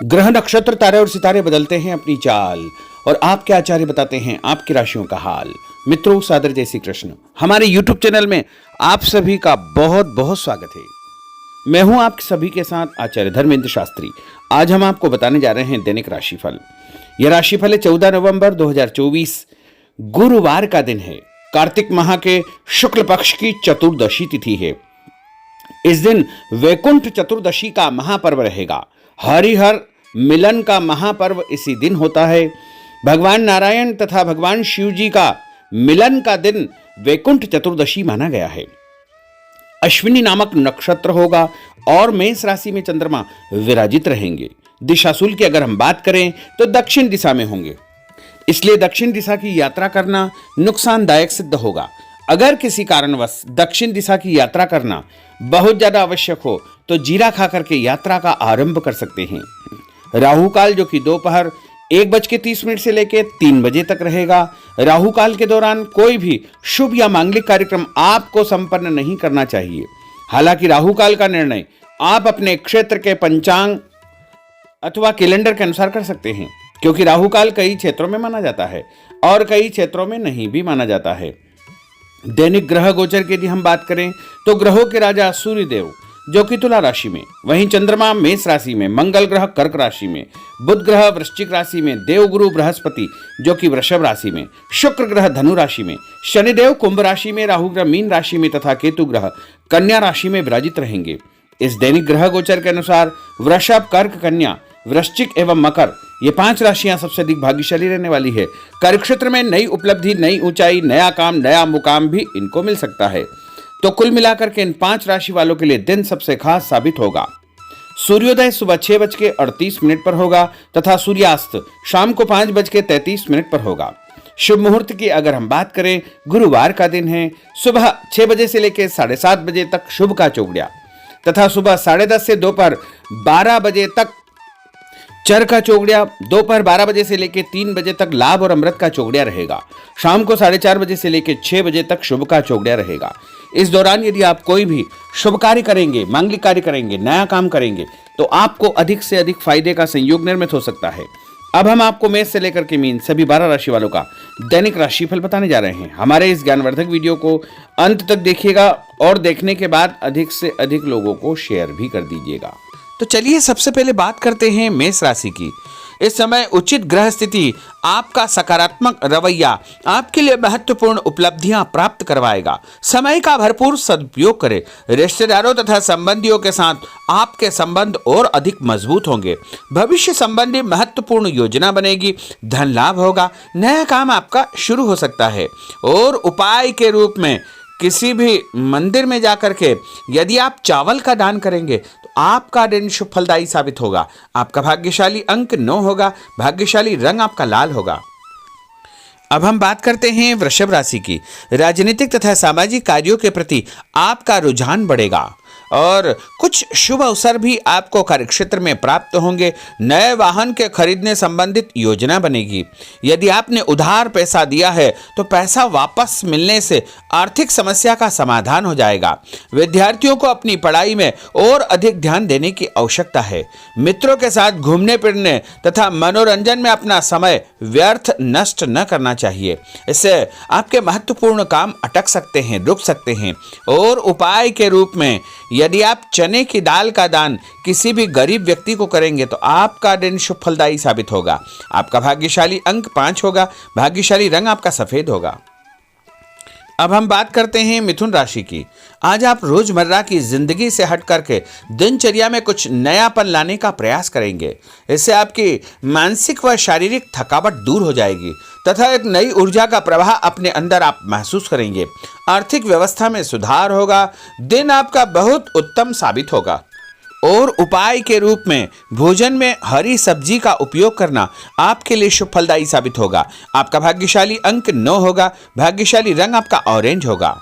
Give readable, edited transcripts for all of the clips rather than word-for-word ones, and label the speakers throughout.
Speaker 1: ग्रह नक्षत्र तारे और सितारे बदलते हैं अपनी चाल और आपके आचार्य बताते हैं आपकी राशियों का हाल। मित्रों, सादर जय श्री कृष्ण। हमारे YouTube चैनल में आप सभी का बहुत बहुत स्वागत है। मैं हूं आप सभी के साथ आचार्य धर्मेंद्र शास्त्री। आज हम आपको बताने जा रहे हैं दैनिक राशिफल। यह राशिफल है 14 नवंबर 2024 गुरुवार का दिन है। कार्तिक माह के शुक्ल पक्ष की चतुर्दशी तिथि है। इस दिन वैकुंठ चतुर्दशी का महापर्व रहेगा। हरिहर मिलन का महापर्व इसी दिन होता है। भगवान नारायण तथा भगवान शिव जी का मिलन का दिन वैकुंठ चतुर्दशी माना गया है। अश्विनी नामक नक्षत्र होगा और मेष राशि में चंद्रमा विराजित रहेंगे। दिशाशूल की अगर हम बात करें तो दक्षिण दिशा में होंगे, इसलिए दक्षिण दिशा की यात्रा करना नुकसानदायक सिद्ध होगा। अगर किसी कारणवश दक्षिण दिशा की यात्रा करना बहुत ज्यादा आवश्यक हो तो जीरा खा करके यात्रा का आरंभ कर सकते हैं। राहु काल जो कि दोपहर 1:30 से लेकर 3 बजे तक रहेगा। राहु काल के दौरान कोई भी शुभ या मांगलिक कार्यक्रम आपको संपन्न नहीं करना चाहिए। हालांकि राहु काल का निर्णय आप अपने क्षेत्र के पंचांग अथवा कैलेंडर के अनुसार कर सकते हैं, क्योंकि राहु काल कई क्षेत्रों में माना जाता है और कई क्षेत्रों में नहीं भी माना जाता है। दैनिक ग्रह गोचर की यदि हम बात करें तो ग्रहों के राजा सूर्य देव जो कि तुला राशि में, वहीं चंद्रमा मेष राशि में, मंगल ग्रह कर्क राशि में, बुध ग्रह वृश्चिक राशि में, देवगुरु बृहस्पति जो कि वृषभ राशि में, शुक्र ग्रह धनु राशि में, शनिदेव कुंभ राशि में, राहु ग्रह मीन राशि में तथा केतु ग्रह कन्या राशि में विराजित रहेंगे। इस दैनिक ग्रह गोचर के अनुसार वृषभ, कर्क, कन्या, वृश्चिक एवं मकर ये 5 राशियां सबसे अधिक भाग्यशाली रहने वाली है। कार्यक्षेत्र में नई उपलब्धि, नई ऊंचाई, नया काम, नया मुकाम भी इनको मिल सकता है। तो कुल मिलाकर के इन 5 राशि वालों के लिए दिन सबसे खास साबित होगा। सूर्योदय सुबह 6:38 पर होगा तथा सूर्यास्त शाम को 5:33 पर होगा। शुभ मुहूर्त की अगर हम बात करें, गुरुवार का दिन है। सुबह 6 बजे से लेकर 7:30 बजे तक शुभ का चौगड़िया तथा सुबह 10:30 से दोपहर 12 बजे तक चर का चौगड़िया, दोपहर 12 बजे से लेकर 3 बजे तक लाभ और अमृत का चौगड़िया रहेगा। शाम को 4:30 बजे से लेकर 6 बजे तक शुभ का चौगड़िया रहेगा। इस दौरान यदि आप कोई भी शुभ कार्य करेंगे, मांगलिक कार्य करेंगे, नया काम करेंगे तो आपको अधिक से अधिक फायदे का संयोग निर्मित हो सकता है। अब हम आपको मेष से लेकर के मीन सभी 12 राशि वालों का दैनिक राशिफल बताने जा रहे हैं। हमारे इस ज्ञानवर्धक वीडियो को अंत तक देखिएगा और देखने के बाद अधिक से अधिक लोगों को शेयर भी कर दीजिएगा। तो चलिए सबसे पहले बात करते हैं मेष राशि की। इस समय उचित ग्रह स्थिति आपका सकारात्मक रवैया आपके लिए महत्वपूर्ण उपलब्धियां प्राप्त करवाएगा। समय का भरपूर सदुपयोग करें। रिश्तेदारों तथा संबंधियों के साथ आपके संबंध और अधिक मजबूत होंगे। भविष्य संबंधी महत्वपूर्ण योजना बनेगी। धन लाभ होगा। नया काम आपका शुरू हो सकता है। और उपाय के रूप में किसी भी मंदिर में जाकर के यदि आप चावल का दान करेंगे तो आपका दिन शुभ फलदायी साबित होगा। आपका भाग्यशाली अंक 9 होगा। भाग्यशाली रंग आपका लाल होगा। अब हम बात करते हैं वृषभ राशि की। राजनीतिक तथा सामाजिक कार्यों के प्रति आपका रुझान बढ़ेगा और कुछ शुभ अवसर भी आपको कार्यक्षेत्र में प्राप्त होंगे। नए वाहन के खरीदने संबंधित योजना बनेगी। यदि आपने उधार पैसा दिया है तो पैसा वापस मिलने से आर्थिक समस्या का समाधान हो जाएगा। विद्यार्थियों को अपनी पढ़ाई में और अधिक ध्यान देने की आवश्यकता है। मित्रों के साथ घूमने फिरने तथा मनोरंजन में अपना समय व्यर्थ नष्ट न करना चाहिए। इससे आपके महत्वपूर्ण काम अटक सकते हैं, रुक सकते हैं। और उपाय के रूप में यदि आप चने की दाल का दान किसी भी गरीब व्यक्ति को करेंगे तो आपका दिन शुभ फलदायी साबित होगा। आपका भाग्यशाली अंक 5 होगा। भाग्यशाली रंग आपका सफेद होगा। अब हम बात करते हैं मिथुन राशि की। आज आप रोजमर्रा की जिंदगी से हट करके दिनचर्या में कुछ नयापन लाने का प्रयास करेंगे। इससे आपकी मानसिक व शारीरिक थकावट दूर हो जाएगी तथा एक नई ऊर्जा का प्रवाह अपने अंदर आप महसूस करेंगे। आर्थिक व्यवस्था में सुधार होगा। दिन आपका बहुत उत्तम साबित होगा। और उपाय के रूप में भोजन में हरी सब्जी का उपयोग करना आपके लिए शुभ फलदायी साबित होगा। आपका भाग्यशाली अंक 9 होगा। भाग्यशाली रंग आपका ऑरेंज होगा।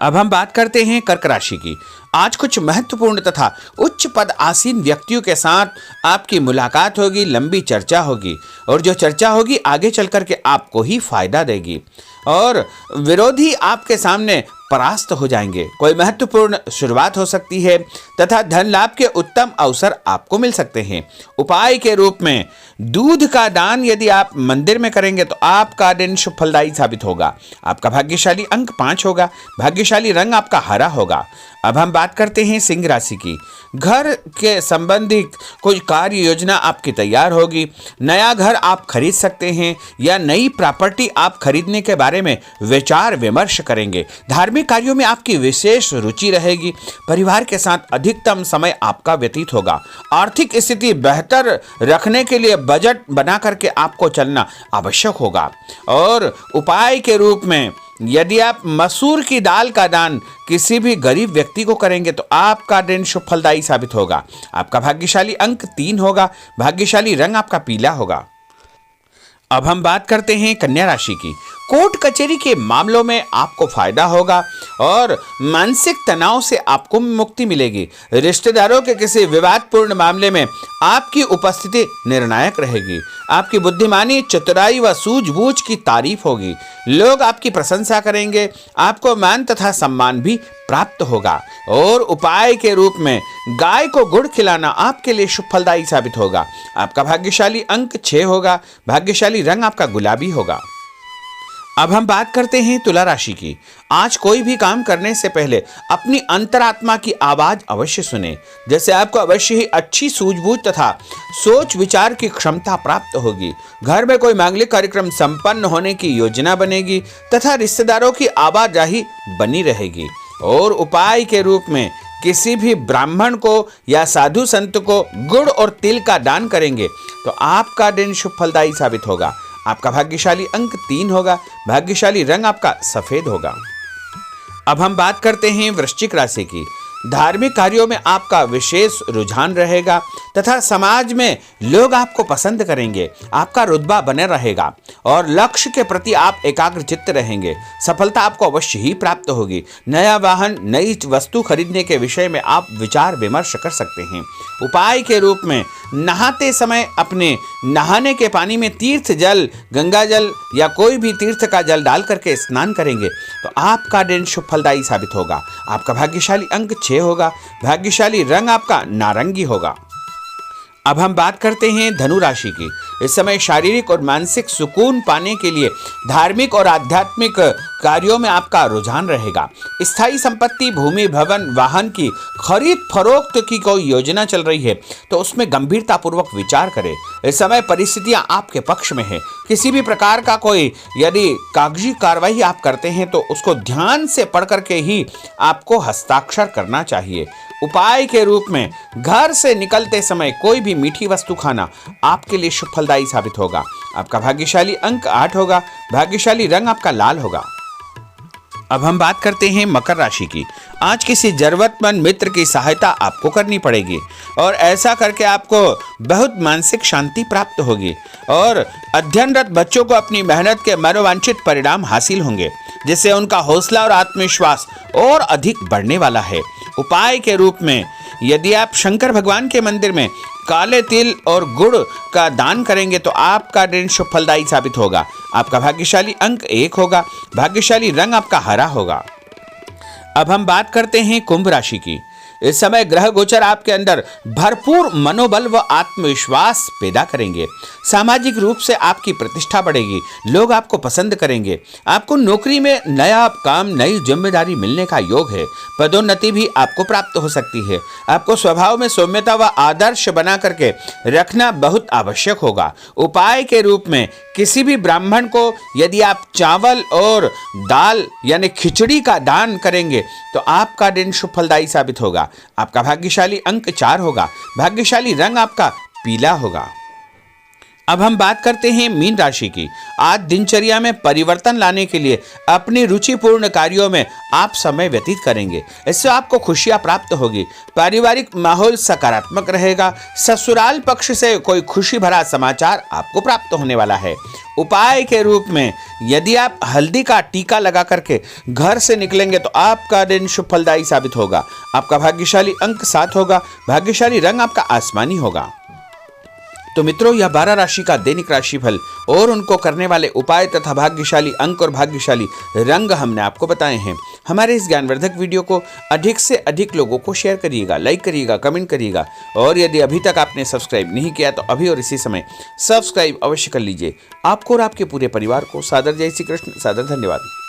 Speaker 1: अब हम बात करते हैं कर्क राशि की। आज कुछ महत्वपूर्ण तथा उच्च पद आसीन व्यक्तियों के साथ आपकी मुलाकात होगी। लंबी चर्चा होगी और जो चर्चा होगी आगे चल करके आपको ही फायदा देगी। और विरोधी आपके सामने परास्त हो जाएंगे। कोई महत्वपूर्ण शुरुआत हो सकती है तथा धन लाभ के उत्तम अवसर आपको मिल सकते हैं। उपाय के रूप में दूध का दान यदि आप मंदिर में करेंगे तो आपका दिन शुभ फलदायी साबित होगा। आपका भाग्यशाली अंक 5 होगा। भाग्यशाली रंग आपका हरा होगा। अब हम बात करते हैं सिंह राशि की। घर के संबंधित कोई कार्य योजना आपकी तैयार होगी। नया घर आप खरीद सकते हैं या नई प्रॉपर्टी आप खरीदने के बारे में विचार विमर्श करेंगे। धार्मिक कार्यों में आपकी विशेष रुचि रहेगी। परिवार के साथ अधिकतम समय आपका व्यतीत होगा। आर्थिक स्थिति बेहतर रखने के लिए बजट बना करके आपको चलना आवश्यक होगा। और उपाय के रूप में यदि आप मसूर की दाल का दान किसी भी गरीब व्यक्ति को करेंगे तो आपका दिन शुभ फलदायी साबित होगा। आपका भाग्यशाली अंक 3 होगा। भाग्यशाली रंग आपका पीला होगा। अब हम बात करते हैं कन्या राशि की। कोर्ट कचहरी के मामलों में आपको फायदा होगा और मानसिक तनाव से आपको मुक्ति मिलेगी। रिश्तेदारों के किसी विवादपूर्ण मामले में आपकी उपस्थिति निर्णायक रहेगी। आपकी बुद्धिमानी, चतुराई व सूझबूझ की तारीफ होगी। लोग आपकी प्रशंसा करेंगे। आपको मान तथा सम्मान भी प्राप्त होगा। और उपाय के रूप में गाय को गुड़ खिलाना आपके लिए शुभ फलदायी साबित होगा। आपका भाग्यशाली अंक 6 होगा। भाग्यशाली रंग आपका गुलाबी होगा। अब हम बात करते हैं तुला राशि की। आज कोई भी काम करने से पहले अपनी अंतरात्मा की आवाज अवश्य सुने। जैसे आपको अवश्य ही अच्छी सूझबूझ तथा सोच विचार की क्षमता प्राप्त होगी। घर में कोई मांगलिक कार्यक्रम संपन्न होने की योजना बनेगी तथा रिश्तेदारों की आवाजाही बनी रहेगी। और उपाय के रूप में किसी भी ब्राह्मण को या साधु संत को गुड़ और तिल का दान करेंगे तो आपका दिन शुभ फलदायी साबित होगा। आपका भाग्यशाली अंक 3 होगा। भाग्यशाली रंग आपका सफेद होगा। अब हम बात करते हैं वृश्चिक राशि की। धार्मिक कार्यों में आपका विशेष रुझान रहेगा तथा समाज में लोग आपको पसंद करेंगे। आपका रुतबा बने रहेगा और लक्ष्य के प्रति आप एकाग्रचित्त रहेंगे। सफलता आपको अवश्य ही प्राप्त होगी। नया वाहन, नई वस्तु खरीदने के विषय में आप विचार विमर्श कर सकते हैं। उपाय के रूप में नहाते समय अपने नहाने के पानी में तीर्थ जल, गंगा जल या कोई भी तीर्थ का जल डाल करके स्नान करेंगे तो आपका दिन शुभ फलदायी साबित होगा। आपका भाग्यशाली अंक 6 होगा। भाग्यशाली रंग आपका नारंगी होगा। अब हम बात करते हैं धनु राशि की। इस समय शारीरिक और मानसिक सुकून पाने के लिए धार्मिक और आध्यात्मिक कार्यों में आपका रुझान रहेगा। स्थायी संपत्ति, भूमि, भवन, वाहन की खरीद फरोख्त की कोई योजना चल रही है तो उसमें गंभीरतापूर्वक विचार करें। इस समय परिस्थितियां आपके पक्ष में है। किसी भी प्रकार का कोई यदि कागजी कार्रवाई आप करते हैं तो उसको ध्यान से पढ़ करके ही आपको हस्ताक्षर करना चाहिए। उपाय के रूप में घर से निकलते समय कोई भी मीठी वस्तु खाना आपके लिए शुभ फलदायी साबित होगा। आपका भाग्यशाली अंक 8 होगा। भाग्यशाली रंग आपका लाल होगा। अब हम बात करते हैं मकर राशि की। आज किसी जरूरतमंद मित्र की सहायता आपको करनी पड़ेगी और ऐसा करके आपको बहुत मानसिक शांति प्राप्त होगी और अध्ययनरत बच्चों को अपनी मेहनत के मनोवांछित परिणाम हासिल होंगे, जिससे उनका हौसला और आत्मविश्वास और अधिक बढ़ने वाला है। उपाय के रूप में यदि आप शंकर भगवान के मंदिर में काले तिल और गुड़ का दान करेंगे तो आपका दिन शुभ फलदायी साबित होगा। आपका भाग्यशाली अंक 1 होगा। भाग्यशाली रंग आपका हरा होगा। अब हम बात करते हैं कुंभ राशि की। इस समय ग्रह गोचर आपके अंदर भरपूर मनोबल व आत्मविश्वास पैदा करेंगे। सामाजिक रूप से आपकी प्रतिष्ठा बढ़ेगी। लोग आपको पसंद करेंगे। आपको नौकरी में नया काम, नई जिम्मेदारी मिलने का योग है। पदोन्नति भी आपको प्राप्त हो सकती है। आपको स्वभाव में सौम्यता व आदर्श बना करके रखना बहुत आवश्यक होगा। उपाय के रूप में किसी भी ब्राह्मण को यदि आप चावल और दाल यानी खिचड़ी का दान करेंगे तो आपका दिन शुभ फलदायी साबित होगा। आपका भाग्यशाली अंक 4 होगा। भाग्यशाली रंग आपका पीला होगा। अब हम बात करते हैं मीन राशि की। आज दिनचर्या में परिवर्तन लाने के लिए अपनी रुचिपूर्ण कार्यों में आप समय व्यतीत करेंगे। इससे आपको खुशियां प्राप्त होगी। पारिवारिक माहौल सकारात्मक रहेगा। ससुराल पक्ष से कोई खुशी भरा समाचार आपको प्राप्त होने वाला है। उपाय के रूप में यदि आप हल्दी का टीका लगा करके घर से निकलेंगे तो आपका दिन शुभ फलदायी साबित होगा। आपका भाग्यशाली अंक 7 होगा। भाग्यशाली रंग आपका आसमानी होगा। तो मित्रों, यह 12 राशि का दैनिक राशिफल और उनको करने वाले उपाय तथा भाग्यशाली अंक और भाग्यशाली रंग हमने आपको बताए हैं। हमारे इस ज्ञानवर्धक वीडियो को अधिक से अधिक लोगों को शेयर करिएगा, लाइक करिएगा, कमेंट करिएगा। और यदि अभी तक आपने सब्सक्राइब नहीं किया तो अभी और इसी समय सब्सक्राइब अवश्य कर लीजिए। आपको और आपके पूरे परिवार को सादर जय श्री कृष्ण, सादर धन्यवाद।